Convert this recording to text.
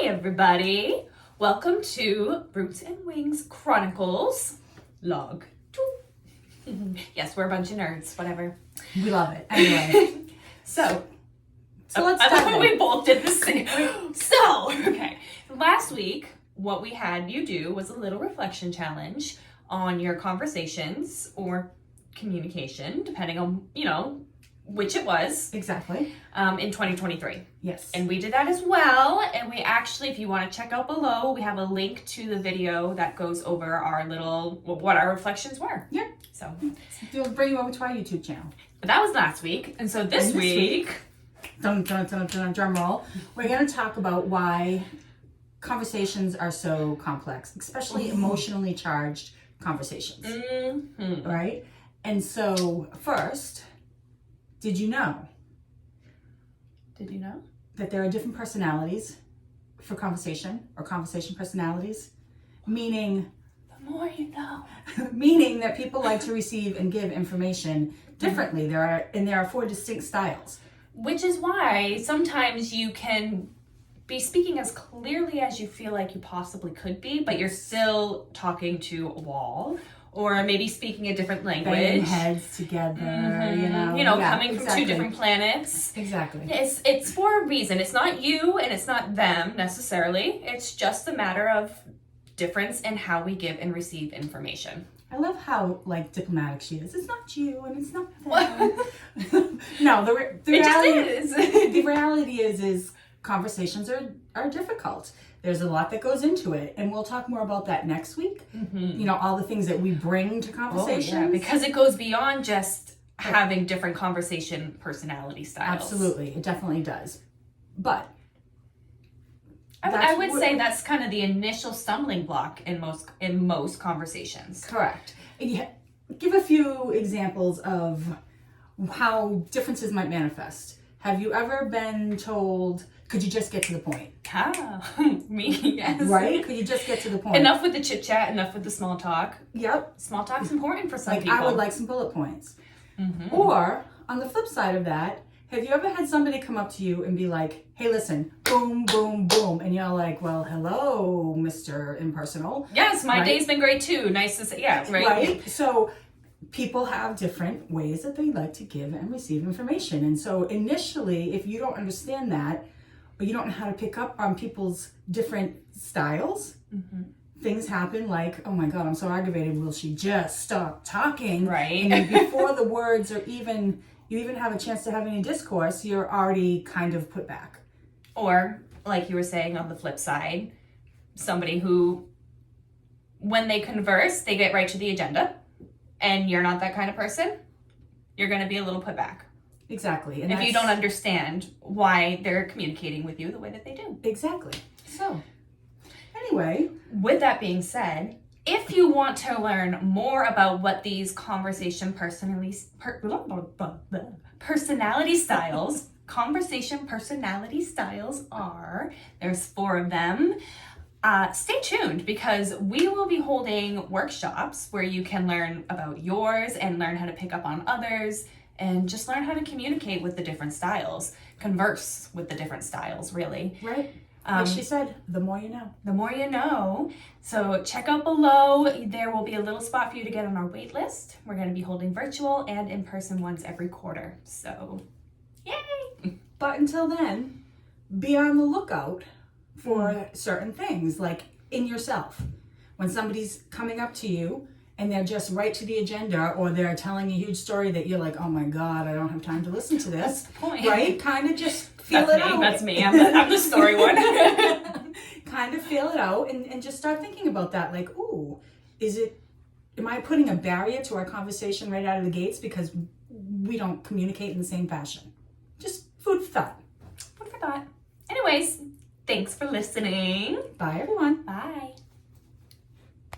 everybody. Welcome to Roots and Wings Chronicles Log 2. Yes, we're a bunch of nerds, whatever. We love it. Anyway. So let's I dive love in. we both did the same. Okay. Last week, what we had you do was a little reflection challenge on your conversations or communication, depending on, which it was. Exactly. In 2023. Yes. And we did that as well. And we actually, if you want to check out below, we have a link to the video that goes over our what our reflections were. Yeah. So We'll bring you over to our YouTube channel. but that was last week. And so this week, drum roll, we're going to talk about why conversations are so complex, especially emotionally charged conversations. Mm-hmm. Right? And so first, did you know that there are different personalities for conversation or conversation personalities? Meaning, The more you know. meaning that people like to receive and give information differently. There are 4 distinct styles. Which is why sometimes you can be speaking as clearly as you feel like you possibly could be, but you're still talking to a wall. Or maybe speaking a different language. Banging heads together, Coming from 2 different planets. Exactly. It's for a reason. It's not you and it's not them necessarily. It's just a matter of difference in how we give and receive information. I love how diplomatic she is. It's not you and it's not them. No, the reality just is. The reality is conversations are difficult. There's a lot that goes into it, and we'll talk more about that next week. Mm-hmm. All the things that we bring to conversations. Oh, yeah, because it goes beyond just having different conversation personality styles. Absolutely, it definitely does. But I would say that's kind of the initial stumbling block in most conversations. Correct. Give a few examples of how differences might manifest. Have you ever been told, could you just get to the point? Me, yes. Right? Could you just get to the point? Enough with the chit chat, enough with the small talk. Yep. Small talk's important for some people. I would like some bullet points. Mm-hmm. Or, on the flip side of that, have you ever had somebody come up to you and be like, hey, listen, boom, boom, boom. And you're like, well, hello, Mr. Impersonal. Yes, my day's been great too. Nice to say, yeah, right? Right? So people have different ways that they like to give and receive information. And so initially, if you don't understand that, or you don't know how to pick up on people's different styles, things happen like, oh my God, I'm so aggravated. Will she just stop talking? Right. And before the words are you even have a chance to have any discourse, you're already kind of put back. Or, like you were saying on the flip side, somebody who, when they converse, they get right to the agenda, and you're not that kind of person, you're going to be a little put back. Exactly. And if you don't understand why they're communicating with you the way that they do. Exactly. So, anyway. With that being said, if you want to learn more about what these conversation personality styles are, there's 4 of them, stay tuned because we will be holding workshops where you can learn about yours and learn how to pick up on others and just learn how to communicate with the different styles, converse with the different styles, really. Right. Like she said, the more you know. The more you know. So check out below. There will be a little spot for you to get on our wait list. We're going to be holding virtual and in-person ones every quarter. So, yay! But until then, be on the lookout for certain things, like in yourself. When somebody's coming up to you and they're just right to the agenda, or they're telling a huge story that you're like, oh my God, I don't have time to listen to this. That's the point. Right? Kind of just feel That's it out. That's me. I'm the story one. Kind of feel it out and just start thinking about that. Like, ooh, am I putting a barrier to our conversation right out of the gates because we don't communicate in the same fashion? Just food for thought. Food for thought. Anyways, thanks for listening. Bye, everyone. Bye.